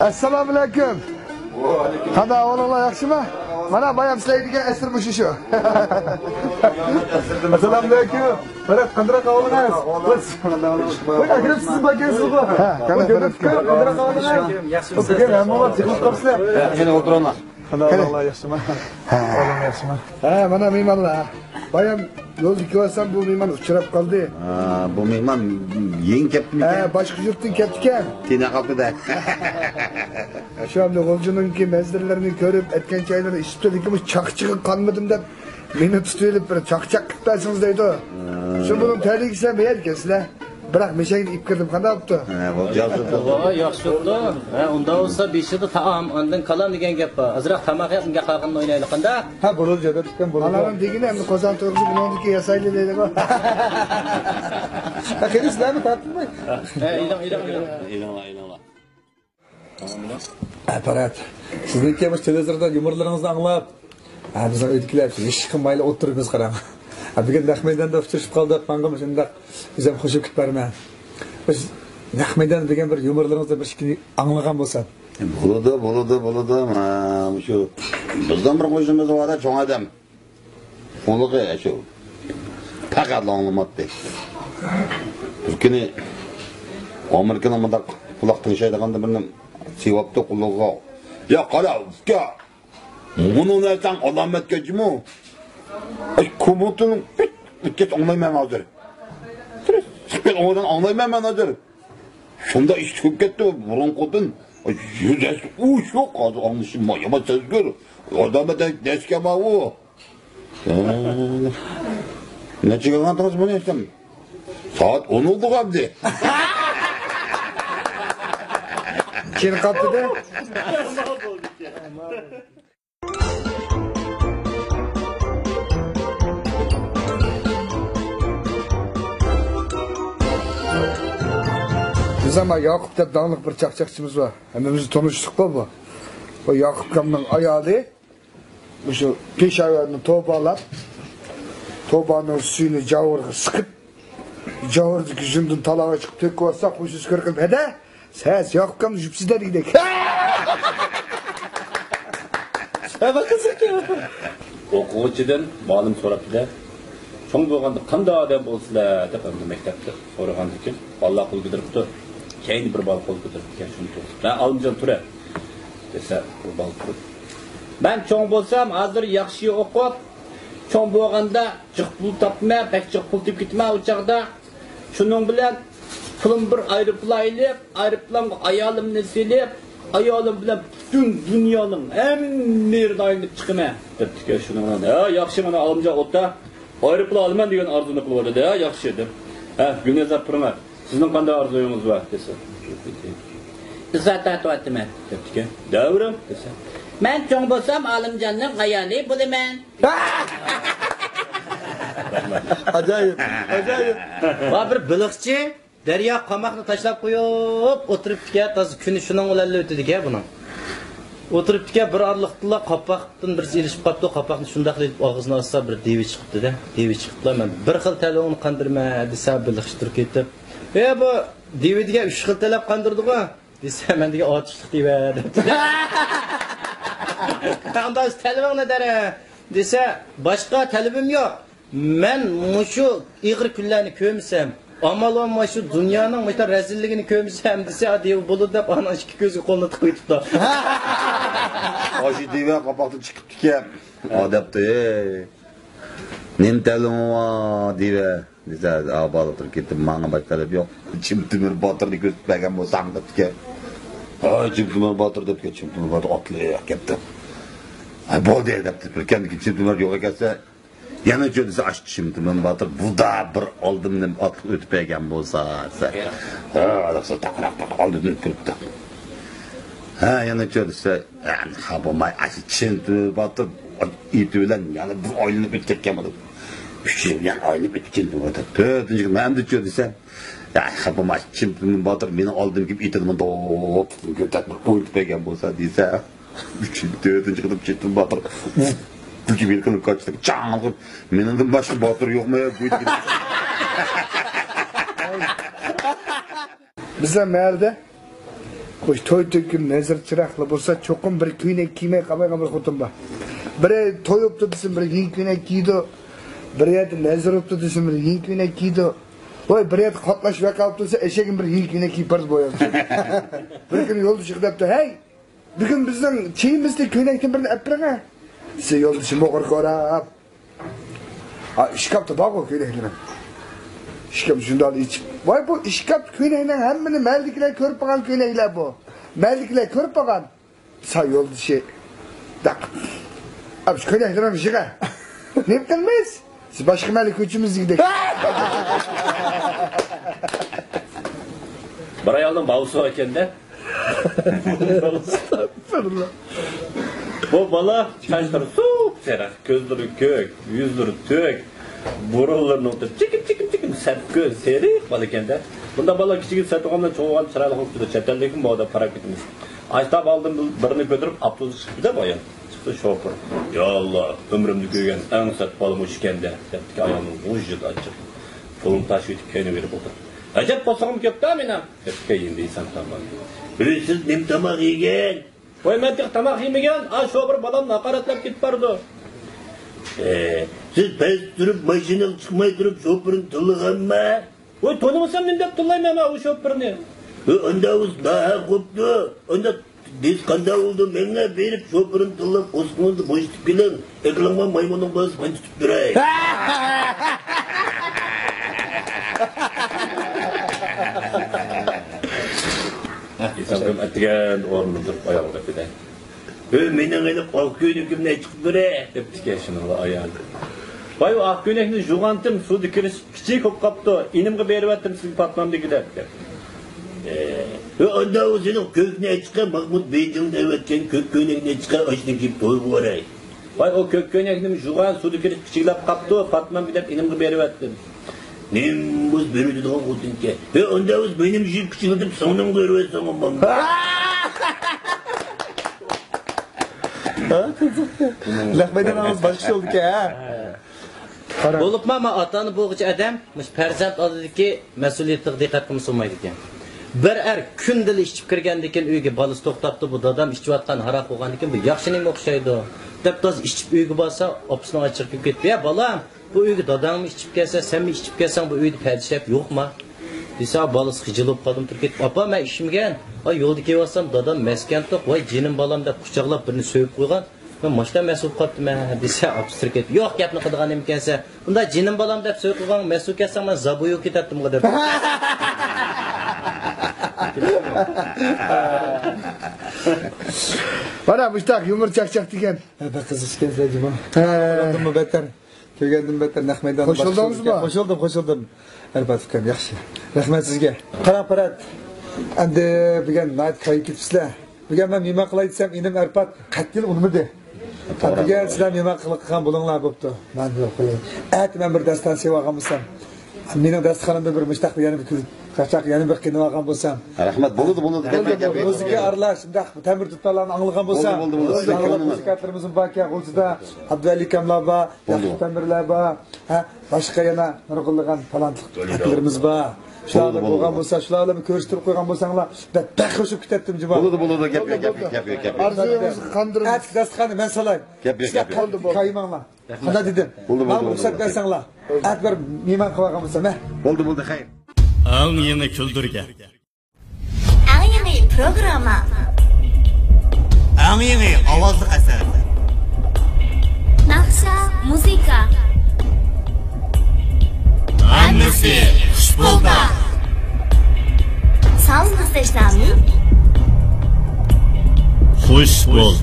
Assalomu alaykum. Qanday ahvolinglar, yaxshimi? Mana bayam sizlarga asirmish shu. Assalomu alaykum. Mana qanday ahvolingiz? Voy, akrab siz bakansiz bu. Ha, qanday ahvolingiz? Yaxshimisiz? Hamma chiqib qolsa. Yana o'tiringlar. Qanday ahvolingiz, yaxshimi? Ha, yaxshimi. Ha, mana mehmonlar. Bayam yo'lda ko'rsam bu mehmon uchrab qoldi. Ha, bu mehmon yeng kelibmi? Ha, boshqa yurtdan kelibdi ekan. Tina qoldi-da. Şu anda golcununki mezdirlerini görüp etken çayları işitip dedikimiz çakçığı kanmadım da beni tutuyorlar böyle çakçak kıtlarsınız deydi o. Şu bunun tehlikesi mi herkesle? Bırak meşeğini ip kırdım kanda yaptı. Yaxşı oldu. Onda olsa bir şey de tamam ondan kalan degen gap var. Azırak tamak yapınca kalkın oynayalım kanda. Ha bulur cebe tutkan bulur. Ananın degini hem de kozan toruzu bunu ondaki yasayla deydi o. Ha kendisiler mi tattın mı? İlan. Aparat. Sizin ikimiz televizorda yumurlarınızı anlap. Bizden ödükler. Hiç kımbayla oturuyoruz karan. Bugün Nahmeydan'da uçuruşup kaldık. Bana şimdi bize hoşuma gitmedi. Biz Nahmeydan degen bir yumurlarınızda bir şey anlagan bolsa. Buludu. Şu bizden bir koşumuz var da çoğun adam. Onu ki şu fakat anlamadı. Türkiye'nin Amerika'nın mıdak kulaktan şeyde kandı birinin sevapta kulağa. Ya kala ya. Bunu nereden alamet geçmi o? Komutanın geç anlaymayam hazır. Sıkıntı ondan anlaymayam hazır. Şunda iş çıkıp gitti burun kodun. Yüzes uç yok az anlaşılma ama söz gör. Adamı da deskema o. Ne çıkardınız bunu işte? Saat 10 oldu abi. Kim kaptı da? Biz ama Yakup deb dağınık bir çakçakçımız var. Hemimiz tanıştık bu. O Yakup kamının ayağı şu peş ayağını toparlap tobanın suyunu javurga sıkıp javurdaki jundun talağa çıkıp tök olsa kuşuz kırkıp hede ses Yakup kamın jüpsizler gidek. Bakın ki. O'quvchidan ma'lum so'rabdi-da. Cho'ng bo'lganda qanday odam bo'lsalar deb maktabda so'ragan ekan. Alloh qo'l ko'taribdi. Keyin bir bal qo'l ko'tarib ekan shuni to'g'ri. Men Alimjon tura desa bu bal turib. Men cho'ng bo'lsam, hozir yaxshi o'qib, cho'ng bo'lganda jiq pul topma, pek jiq pul tepib ketma u chaqda. Shuning bilan pulim bir aeroplan ilib, aeroplanga ayolimni silib, ayolim bilan bütün dünyanın en nerede ayınıp çıkma depti ki şunu bana ya yaxşı mana Alimjon o'tda aeroplan alaman degan arzuni qilib oldi ya yaxshi deb. Ha Gulnazar Pirmat sizning qanday orzungiz bor desa. Izzat aytayapman depti ki. Davrim desa. Men cho'ng bo'lsam Alimjonning ayoli bo'laman. Acayip. Va bir biliqchi Derya qamoqni tashlab qo'yib o'tiribdi-ki, to'g'ri kuni shuning bilan o'tdi-ki buning. O'tiribdi-ki, bir orliqda qapoqdan bir ilishib qolibdi, qapoqni shunday qilib og'zini ochsa bir devi chiqibdi-da. Devi chiqibdi. Men bir xil talonni qandirma desa biliqchi turib ketib. Bu deviga 3 xil talab qandirdi-ku. Desa men degan otishlik deva debdi. Qanday talabing dara? Desa boshqa talabim yo'q. Men mushu ig'ir kunlarni ko'msam amal olma şu dünyanın mesela rezilliğini kömsem dese diye bulur da bana iki gözü koluna tıkıyıp da. Aşı diye kapakta çıkıp ki adapte nim telum var diye dese abalı tur gittim bana başka yok. Çimtümür batırdı gözükmegen bu sandık ki. Çimtümür batırdı ki çimtümür batırdı atlıyor yaptı. Bol diye yaptı. Kendi çimtümür yok etse yana jo'disi açtı şimdi ben batır bu da bir oldimdan atib o'tib bergan bo'lsa ha alaqsa taqraq oldim turibdi ha yana jo'disi ha bo'lmay achindi batır it bilan yana bir oylanib o'tib ketgan bo'ldi 3 yil yana oylanib o'tib ketdi bo'ldi to'rtinchi men de jo'disi ha bo'lmay chimdi batır meni oldim kelib itini dop ko'tarib qo'yib bergan bo'lsa desa 3 yil to'rtinchi qilib ketdim batır Çünkü bir kılıp kaçtık. Çağın. Benim başka batır yok mu ya? Bizler meğerde bu toy töküm nezir çıraklı bulsa çokum bir kuynek giymey kalmay kalmay kutum var. Biri toy optu desin bir yiyin kuynek giydi. Biri yedi nezir optu desin bir yiyin kuynek giydi. Oy bir yedi katlaş ve kalıp desin eşeğin bir yiyin kuynek giyip barız boyadı. Bir gün yolda çıkıp yaptı. Hey! Bugün bizden çeyimizde küynekten birini öpürün ha. Size yolda şimdi okur korap. İşkapta bak o küyneklerin. İşkap şundan içip. Vay bu işkap küyneklerin hemmini meldikiler körüp bakan küynekler bu. Meldikiler körüp bakan. Sağ yolda şey. Dak. Abi şu küyneklerin bir şey ha. Ne yaptınız? Siz başka meldik üçümüz gidelim. Buraya aldım bağısı varken de. Bu bala saçları soğuk serak, gözleri kök, yüzleri tök, burunlarını oturup çıkıp sert göz serik bal ekende. Bunda bala küçük sert oğamdan çoğuğan çırayla koktu çeteldekin bu da para gitmiş. Açtap aldım birini götürüp aptozu çıktı da bayan. Çıktı şoför. Ya Allah ömrümde görgen en sert balım uçkende. Dedi ki ayağımın ucuydu açık. Kolum taşı yitip kendine verip otur. Acep basağım köpte aminem. Köpte yiyindi insan tamam. Siz nem tamak yiyen. Oy men tek tamak yemegen, şoför balamla hakaretlep git bardı. Siz pes durup maşinaga çıkmay durup şoförün tıllıgan mı? Oy tanımasam men dep tıllayman o şoförni. Onda uz daha koptu. Onda biz kanda oldu menge berip şoförün tıllıp osmanlı boştup gelen ekranma maymunun bazı ben tutup duray. İnsanım etigen ornu durup ayağı kapıda. Menin öyle korkuyorum kimle çıkıp duray. Dep tike şunu ayağını. Vay o ak gönekni jugantım sudu kiriş kiçik hop kaptı. İnimge berip ettim siz patmamda gider. Onda o senin köküne çıkan Mahmut Bey'den evetken kök könekine çıkan açtı gibi toy bu aray. Vay o kök gönekni jugan sudu kiriş kiçiklap kaptı. Patmam gidip inimge berip ettim. Nem buz berüdü doğan kutun ki. Onda o benim jip küçüldüm sonun görüyor sonun bana. Laqmaydan ağız başka oldu ki ha. Bo'libmi ama atani bo'g'ich adam farzand oldidagi mas'uliyatga diqqat qilmasa bo'lmaydi ekan. Bir kundalik ichib kirgandan keyin uyga bolasi to'xtabdi, bu dadam ichayotgan haroq bo'lgandan keyin bu yaxshining o'xshaydi. Deb toz ichib uyga borsa, opasini ochirib ketdi. Ya bolam, bu uyga dadangmi ichib kelsa, senmi ichib kelsang bu uyda padishab yo'qmi? Desa bolasi xijilib qoldim turib ketdi. Opa, men ishimgan. Ay yo'lda kelyapsam dadam maskan to'q, voy jinim bolam deb quchoqlab birini so'yib qo'ygan. Ben maçta mesul kaptım ben dese abstrak et. Yok yapını kıdığan imkansa. Bunda cinim balam dep söylüp koygan mesul kessem ben zabuyu kitatdım kadar. Bana müştak yumur çak diken. Hadi kız işken seyirci bana. Oldum mu beter? Köygendim beter Nahmeydan. Koşuldunuz mu? Koşuldum. Elbette fikrim yaxshi. Rahmat sizga. Qarang parat. Endi bugun nayt kayıp ketibsizlar. Bugun men nima qilay desam, inim Arpat qattil unmidi. Bugun sizlar nima qilgan bo'linglar bo'pti. Men yo'q qo'yay. Men bir dastan sevagan bo'lsam, mening dasturxonimda bir mushtaq yana bir qachaq yana bir qiyni olgan bo'lsam. Rahmat bo'ldi. O'ziga aralash, shunday ta'mir tutlarni anglagan bo'lsam, muzikatlarimizning baki o'zida Abduvali kamlar bor, yaxshi ta'mirlar bor, boshqa yana nurg'ilgan talantlarimiz bor. Shularni qo'ygan bo'lsa, shularni ko'rsatib qo'ygan bo'lsanglar, baxrushib ketdim jibo. Bo'ldi, gap. Arzuyunuzu kandırın. Dasturxonni men solay. Gap. Qaymanglar. Qanday dedim? Bo'ldi. Men ruxsat bersanglar. Bir mehmon qilgan bo'lsam, Bo'ldi, xayr. Ang yangi kuldirga. Ang yangi programma. Ang yangi ovozli asar. Naqsha muzika. Hammasi xushbo'lda. Sound system. Xush bo'l.